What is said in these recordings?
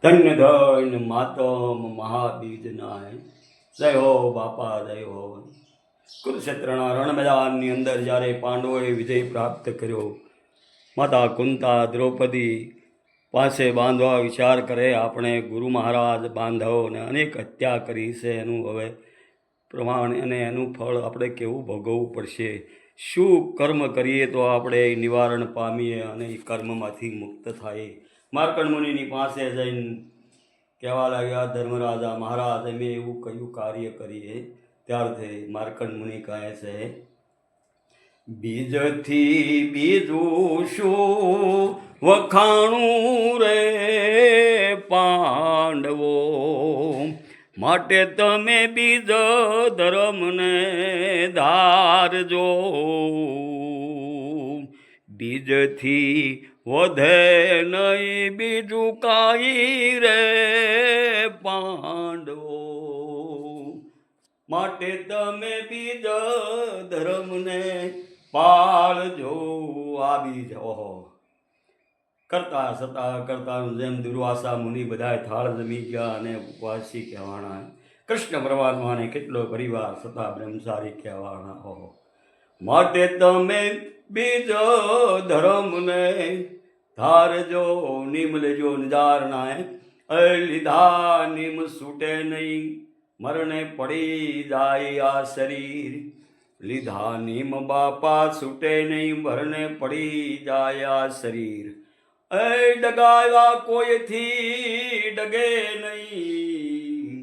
ધન્ય ધન્ય માતમ મહાબીજ નાય. જય હો બાપા, જય હો. કુરુક્ષેત્રના રણ મેદાનની અંદર જ્યારે પાંડવોએ વિજય પ્રાપ્ત કર્યો, માતા કુંતા દ્રૌપદી પાસે બાંધવા વિચાર કરે, આપણે ગુરુ મહારાજ બાંધવોને અનેક હત્યા કરી છે, એનું હવે પ્રમાણ અને એનું ફળ આપણે કેવું ભોગવવું પડશે, શું કર્મ કરીએ તો આપણે નિવારણ પામીએ અને એ કર્મમાંથી મુક્ત થાય. માર્કંડ મુનિની પાસે જઈને કહેવા લાગ્યા, ધર્મરાજા મહારાજ અમે એવું કયું કાર્ય કરીએ? ત્યારથી માર્કંડ મુનિ કહે છે, બીજથી બીજું શું વખાણું રે પાંડવો, માટે તમે બીજ ધર્મને ધારજો. બીજથી વધે નહીં બીજું કાંઈ રે પાંડવો, માટે તમે બીજ ધર્મને પાળજો. આ બીજ ઓહો કરતા કરતાનું જેમ દુર્વાસા મુનિ બધા થાળ જમી ગયા અને ઉપવાસી કહેવાના. કૃષ્ણ પરમાત્માને કેટલો પરિવાર છતાં બ્રહ્મચારી કહેવાના. ઓહો માટે તમે બીજ ધર્મને ધારજો. નિમ લેજો નિધારણાય, લીધા નિમ છૂટે નહીં, મરણે પડી જાય આ શરીર. લીધા નિમ બાપા છૂટે નહીં, મરણે પડી જાય આ શરીર. ડગાવ્યા કોઈથી ડગે નહીં,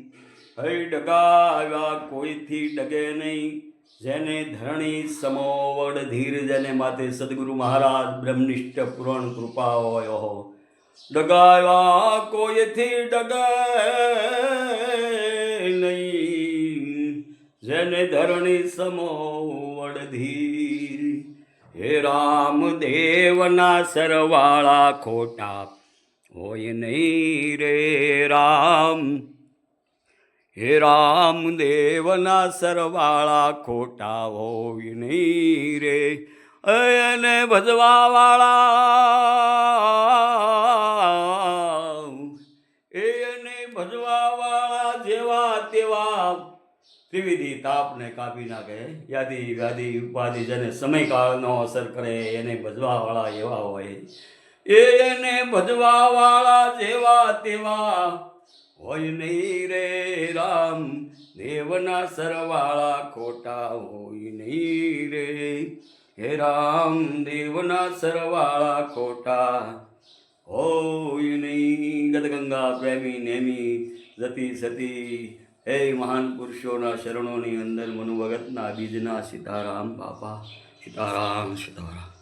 ડગાવ્યા કોઈથી ડગે નહીં. જેને ધરણી સમોવડ ધીર, જેને માતે સદગુરુ મહારાજ બ્રહ્મનિષ્ઠ પૂર્ણ કૃપા હોય. ડગાવ્યા કોઈથી ડગે નહીં, જેને ધરણી સમોવડ ધીર. હે રામદેવના સરવાળા ખોટા હોય નહીં રે રામ. હે રામદેવના સરવાળા ખોટા હોય નહીં રે. એને ભજવાવાળા જેવા તેવા ત્રિવિધિ તાપને કાપી નાખે. યાદી વ્યાધિ ઉપાધિ જેને સમયકાળનો અસર કરે એને ભજવાવાળા એવા હોય. એને ભજવાવાળા જેવા તેવા હોય નહીં રે રામ. દેવના સરવાળા ખોટા હોય નહીં રે. હે રામ દેવના સરવાળા ખોટા હોય નહીં. ગદગંગા પ્રેમી નેમી જતી સતી, હે મહાન પુરુષોના શરણોની અંદર મનુ ભગતના બીજના સીતારામ બાપા. સીતારામ સીતારામ.